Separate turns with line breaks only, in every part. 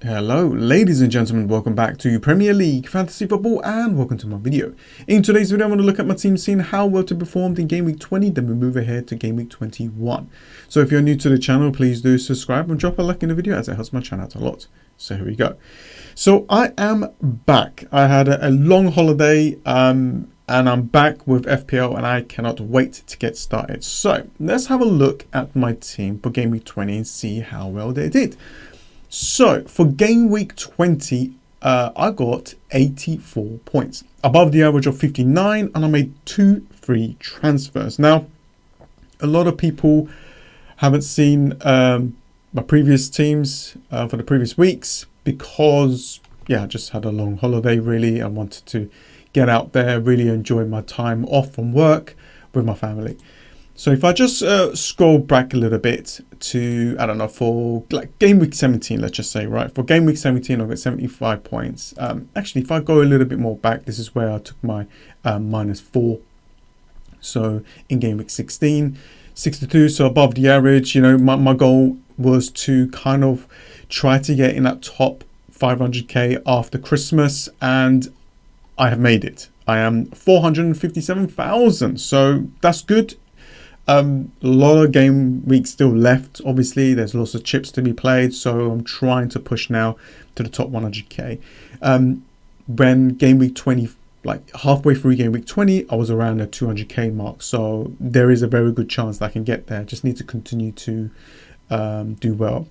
Hello ladies and gentlemen, welcome back to Premier League Fantasy Football and welcome to my video. In today's video I'm going to look at my team, seeing how well it performed in Game Week 20, then we move ahead to Game Week 21. So if you're new to the channel, please do subscribe and drop a like in the video as it helps my channel out a lot. So here we go. So I am back. I had a long holiday and I'm back with FPL and I cannot wait to get started. So let's have a look at my team for Game Week 20 and see how well they did. So for Game Week 20, I got 84 points, above the average of 59, and I made 2 free transfers. Now, a lot of people haven't seen my previous teams for the previous weeks because, yeah, I just had a long holiday, really. I wanted to get out there, really enjoy my time off from work with my family. So if I just scroll back a little bit to, I don't know, for like Game Week 17, let's just say, right? For Game Week 17, I got 75 points. Actually, if I go a little bit more back, this is where I took my -4. So in Game Week 16, 62, so above the average. You know, my goal was to kind of try to get in that top 500k after Christmas, and I have made it. I am 457,000, so that's good. A lot of game weeks still left. Obviously, there's lots of chips to be played, so I'm trying to push now to the top 100k. When game week 20, like halfway through game week 20, I was around the 200k mark, so there is a very good chance that I can get there. Just need to continue to do well.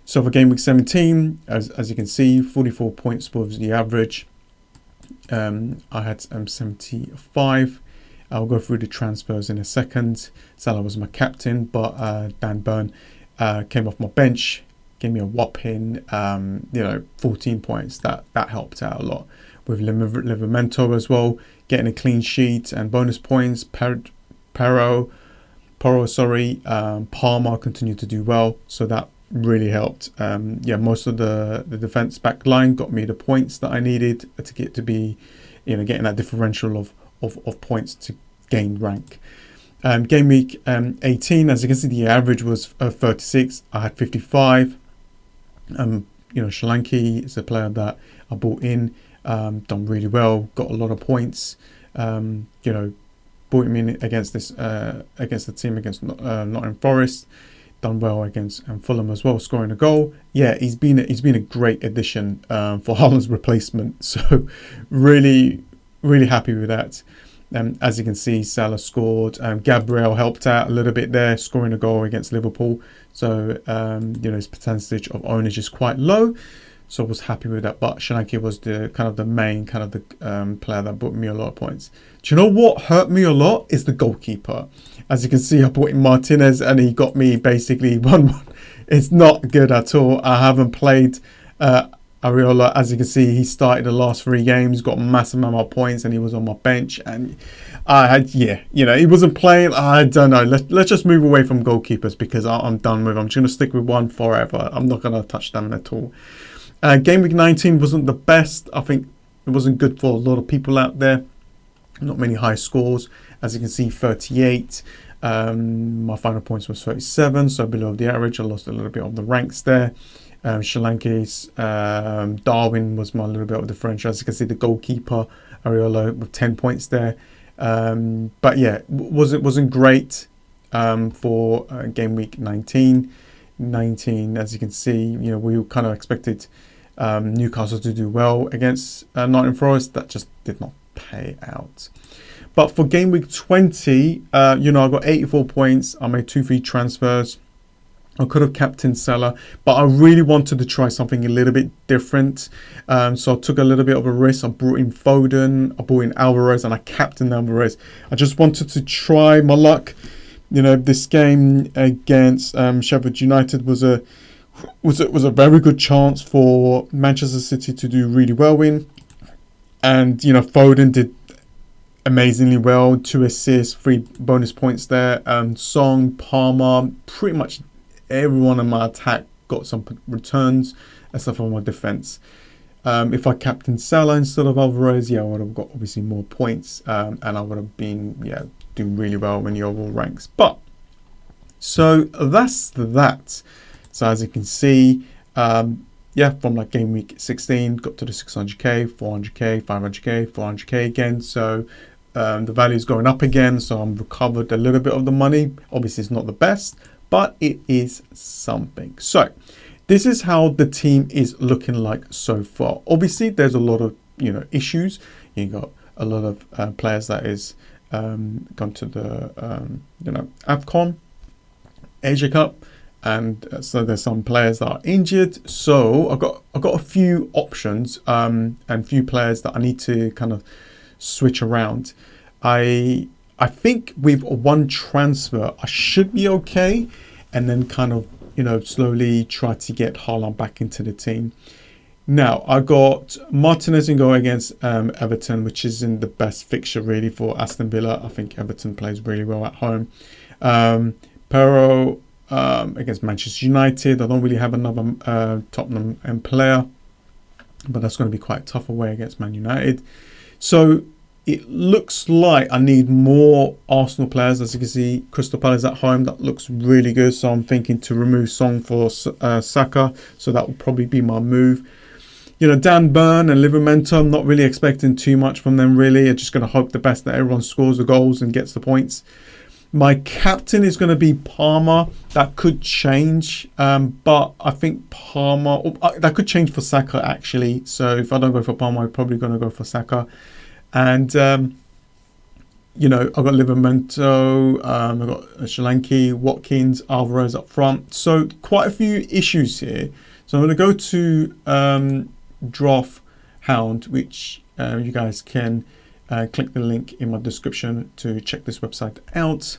So for game week 17, as you can see, 44 points was the average. I had 75. I'll go through the transfers in a second. Salah was my captain, but Dan Burn came off my bench, gave me a whopping 14 points. That helped out a lot. With Livramento as well, getting a clean sheet and bonus points. Palmer continued to do well, so that really helped. Most of the defense back line got me the points that I needed to get to be, getting that differential of points to gain rank. Game week 18, as you can see, the average was 36. I had 55. Solanke is a player that I bought in, done really well, got a lot of points. Bought him in against the team against Nottingham Forest, done well against Fulham as well, scoring a goal. Yeah, he's been a great addition for Haaland's replacement. So really happy with that. As you can see, Salah scored. Gabriel helped out a little bit there, scoring a goal against Liverpool. So his percentage of ownership is quite low, so I was happy with that. But Solanke was the main player that brought me a lot of points. Do you know what hurt me a lot is the goalkeeper? As you can see, I brought in Martinez and he got me basically 1-1. It's not good at all. I haven't played Areola. As you can see, he started the last 3 games, got a massive amount of points, and he was on my bench. And he wasn't playing. I don't know. Let's just move away from goalkeepers because I'm done with. I'm just gonna stick with one forever. I'm not gonna touch them at all. Game week 19 wasn't the best. I think it wasn't good for a lot of people out there. Not many high scores. As you can see, 38. My final points was 37, so below the average. I lost a little bit of the ranks there. Solanke's Darwin was my little bit of differential. As you can see, the goalkeeper Areola with 10 points there. But yeah, wasn't great for game week 19. As you can see, we kind of expected Newcastle to do well against Nottingham Forest. That just did not pay out. But for game week 20, I got 84 points. I made 2 free transfers. I could have captained Salah, but I really wanted to try something a little bit different. So I took a little bit of a risk. I brought in Foden, I brought in Alvarez, and I captained Alvarez. I just wanted to try my luck. This game against Sheffield United was a very good chance for Manchester City to do really well in. And Foden did amazingly well, 2 assists, 3 bonus points there. Song, Palmer, pretty much everyone in my attack got some returns, except for my defense. If I captained Salah instead of Alvarez, I would have got obviously more points, and I would have been doing really well in the overall ranks. But so that's that. So as you can see, yeah, from like game week 16, got to the 600k, 400k, 500k, 400k again. So the value is going up again. So I'm recovered a little bit of the money. Obviously, it's not the best, but it is something. So this is how the team is looking like so far. Obviously, there's a lot of issues. You got a lot of players that is gone to the AFCON, Asia Cup, and so there's some players that are injured. So I've got a few options and a few players that I need to kind of switch around. I think with one transfer I should be okay, and then kind of slowly try to get Haaland back into the team. Now I got Martinez in goal against Everton, which isn't the best fixture really for Aston Villa. I think Everton plays really well at home. Pero against Manchester United. I don't really have another Tottenham player, but that's going to be quite tough away against Man United. So it looks like I need more Arsenal players. As you can see, Crystal Palace at home, that looks really good. So I'm thinking to remove Song for Saka. So that will probably be my move. Dan Burn and Livramento, I'm not really expecting too much from them really. I'm just going to hope the best that everyone scores the goals and gets the points. My captain is going to be Palmer. That could change, but I think Palmer, that could change for Saka actually. So if I don't go for Palmer, I'm probably going to go for Saka. And, I've got Livramento, I've got Solanke, Watkins, Alvarez up front. So quite a few issues here. So I'm going to go to Draft Hound, which you guys can click the link in my description to check this website out.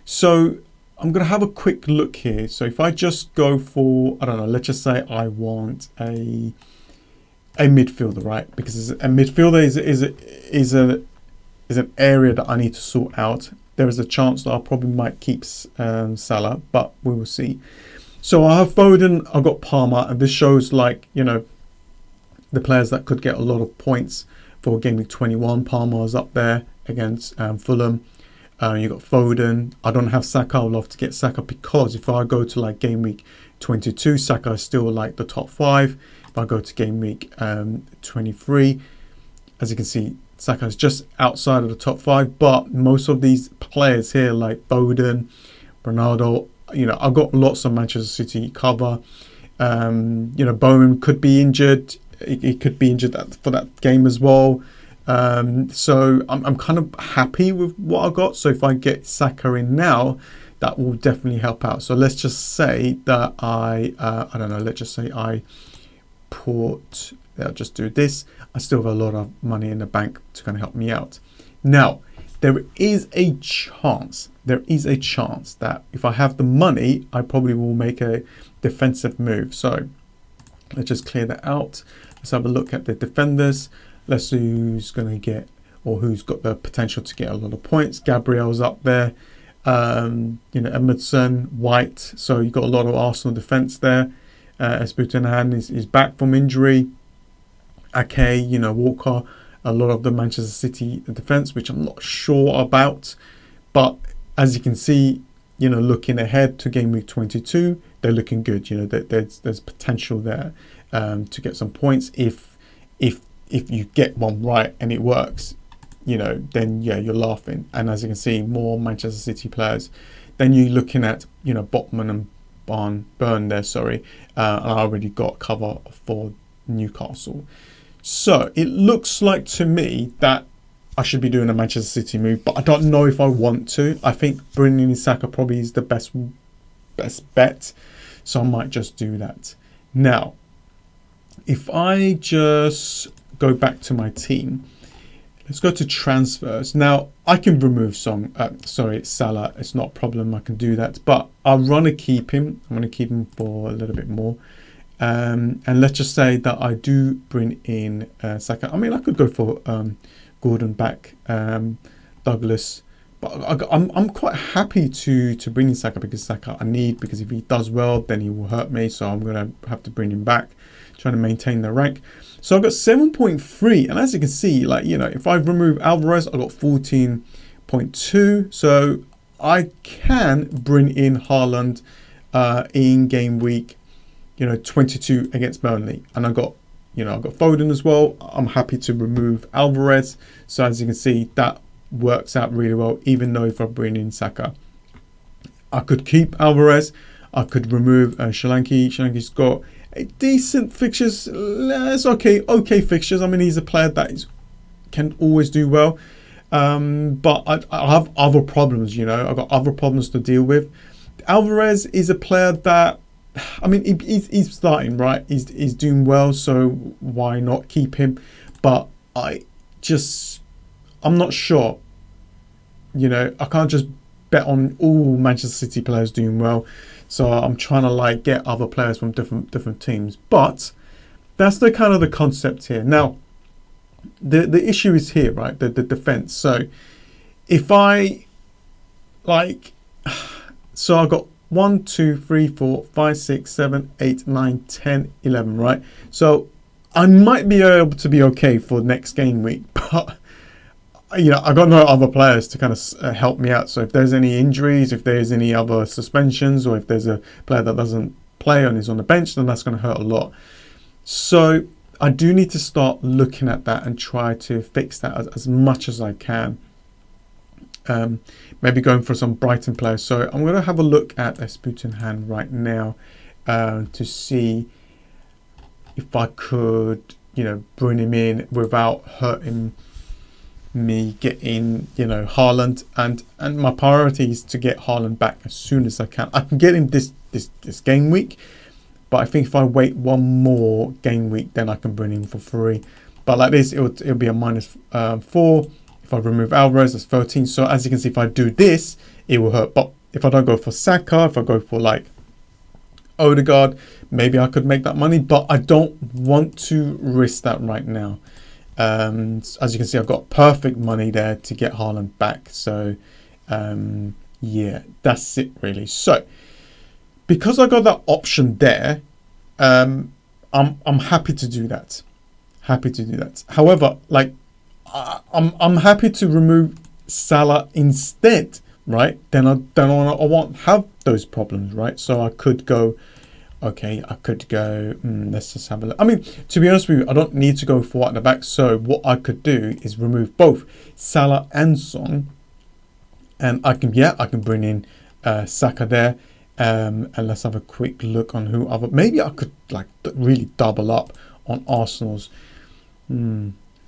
So I'm going to have a quick look here. So if I just go for, I don't know, let's just say I want a midfielder, right? Because a midfielder is an area that I need to sort out. There is a chance that I probably might keep Salah, but we will see. So I have Foden, I've got Palmer, and this shows like, the players that could get a lot of points for Gameweek 21. Palmer is up there against Fulham. You got Foden. I don't have Saka. I would love to get Saka because if I go to like Gameweek 22, Saka is still like the top 5. If I go to Gameweek 23, as you can see, Saka is just outside of the top 5. But most of these players here, like Foden, Ronaldo, I've got lots of Manchester City cover. Bowman could be injured. He could be injured for that game as well. So I'm kind of happy with what I got. So if I get Saka in now, that will definitely help out. So let's just say that I don't know, let's just say I put, I'll just do this. I still have a lot of money in the bank to kind of help me out. Now, there is a chance that if I have the money, I probably will make a defensive move. So let's just clear that out. Let's have a look at the defenders. Let's see who's going to get, or who's got the potential to get a lot of points. Gabriel's up there. Emerson, White. So you've got a lot of Arsenal defence there. Esputenan is back from injury. Ake, Walker. A lot of the Manchester City defence, which I'm not sure about. But as you can see, looking ahead to game week 22, they're looking good. There's potential there to get some points if you get one right and it works. Then yeah, you're laughing. And as you can see, more Manchester City players. Then you're looking at Botman and Burn there. And I already got cover for Newcastle. So it looks like to me that I should be doing a Manchester City move, but I don't know if I want to. I think bringing in Saka probably is the best bet. So I might just do that. Now, if I just go back to my team, let's go to transfers. Now, I can remove Salah. It's not a problem. I can do that. But I want to keep him. I'm going to keep him for a little bit more. And let's just say that I do bring in Saka. I mean, I could go for Gordon back, Douglas. But I'm quite happy to bring in Saka because Saka I need, because if he does well, then he will hurt me. So I'm going to have to bring him back, trying to maintain the rank. So I've got 7.3. And as you can see, if I remove Alvarez, I've got 14.2. So I can bring in Haaland in game week 22 against Burnley, and I got Foden as well. I'm happy to remove Alvarez. So as you can see, that works out really well. Even though if I bring in Saka, I could keep Alvarez. I could remove Solanke. Solanke's got a decent fixtures. It's okay fixtures. I mean, he's a player that can always do well. But I have other problems, I've got other problems to deal with. Alvarez is a player that, I mean, he's starting, right? He's doing well, so why not keep him? But I'm not sure. I can't just bet on all Manchester City players doing well. So I'm trying to get other players from different teams. But that's the kind of the concept here. Now, the issue is here, right? The defense. So if I so I got 1, 2, 3, 4, 5, 6, 7, 8, 9, 10, 11, right? So I might be able to be okay for next game week, but I got no other players to kind of help me out. So if there's any injuries, if there's any other suspensions, or if there's a player that doesn't play and is on the bench, then that's going to hurt a lot. So I do need to start looking at that and try to fix that as much as I can. Maybe going for some Brighton players. So I'm going to have a look at Esputenhan right now to see if I could, bring him in without hurting me getting, Haaland. And my priority is to get Haaland back as soon as I can. I can get him this game week, but I think if I wait one more game week, then I can bring him for free. But like this, it'll be a -4. If I remove Alvarez, that's 13. So as you can see, if I do this, it will hurt. But if I don't go for Saka, if I go for Odegaard, maybe I could make that money. But I don't want to risk that right now. As you can see, I've got perfect money there to get Haaland back. So yeah, that's it really. So because I got that option there, I'm happy to do that. However, I'm happy to remove Salah instead, right? Then I won't have those problems, right? So I could go, let's just have a look. I mean, to be honest with you, I don't need to go 4 at the back. So what I could do is remove both Salah and Son, and I can bring in Saka there. And let's have a quick look on who other. Maybe I could really double up on Arsenal's.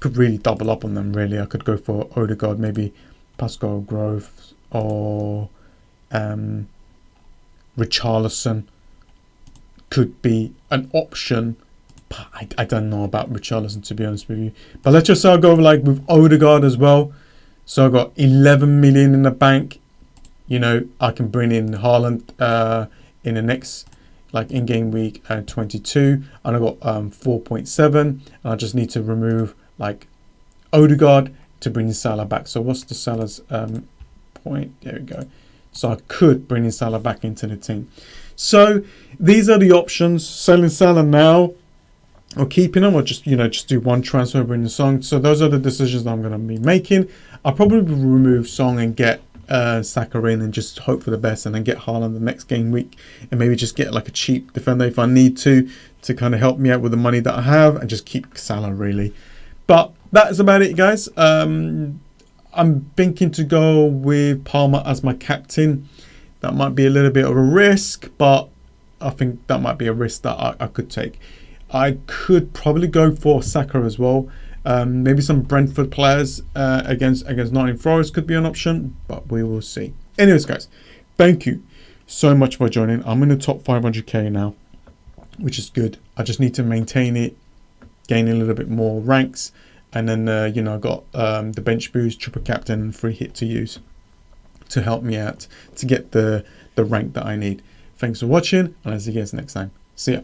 Could really double up on them. Really, I could go for Odegaard, maybe Pascal Groves or Richarlison could be an option. But I don't know about Richarlison, to be honest with you. But let's just say I'll go with Odegaard as well. So I got 11 million in the bank. I can bring in Haaland in the next, in game week 22, and I got 4.7, and I just need to remove Odegaard to bring in Salah back. So what's the Salah's point? There we go. So I could bring in Salah back into the team. So these are the options: selling Salah now, or keeping him, or just do one transfer, bring in Song. So those are the decisions that I'm going to be making. I'll probably remove Song and get Saka in and just hope for the best, and then get Haaland the next game week, and maybe just get a cheap defender if I need to kind of help me out with the money that I have, and just keep Salah really. But that is about it, guys. I'm thinking to go with Palmer as my captain. That might be a little bit of a risk, but I think that might be a risk that I could take. I could probably go for Saka as well. Maybe some Brentford players against Nottingham Forest could be an option, but we will see. Anyways, guys, thank you so much for joining. I'm in the top 500k now, which is good. I just need to maintain it, gain a little bit more ranks, and then I got the bench boost, triple captain, and free hit to use to help me out to get the rank that I need. Thanks for watching, and I'll see you guys next time. See ya.